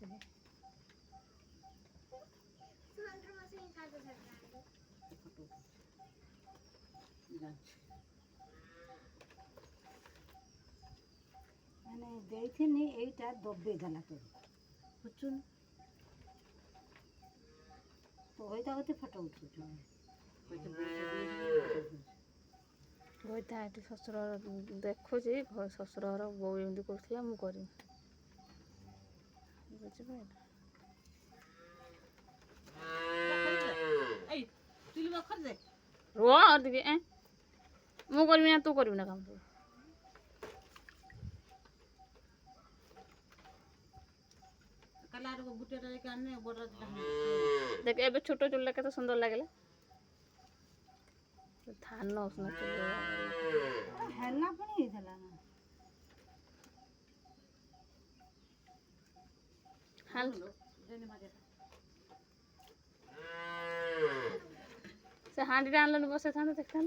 से मैंने देखनी এইটা দব্বে দেলা তোর বুঝছুন তো ওইটা হতে ফটো উঠছে বইটা এটি শ্বশুর দেখুছি শ্বশুর ঘর বউ এମିତି କରୁଥିଲା ମୁଁ କରିବି ବୁଝିପାରିଲ ରୁହ ଟିକେ ମୁଁ କରିବି ନା ତୁ କରିବି ନା କାମ ସବୁ देख ए छोट चूल के सुंदर लगे धान उसना से हाँडी आनल बस था देखता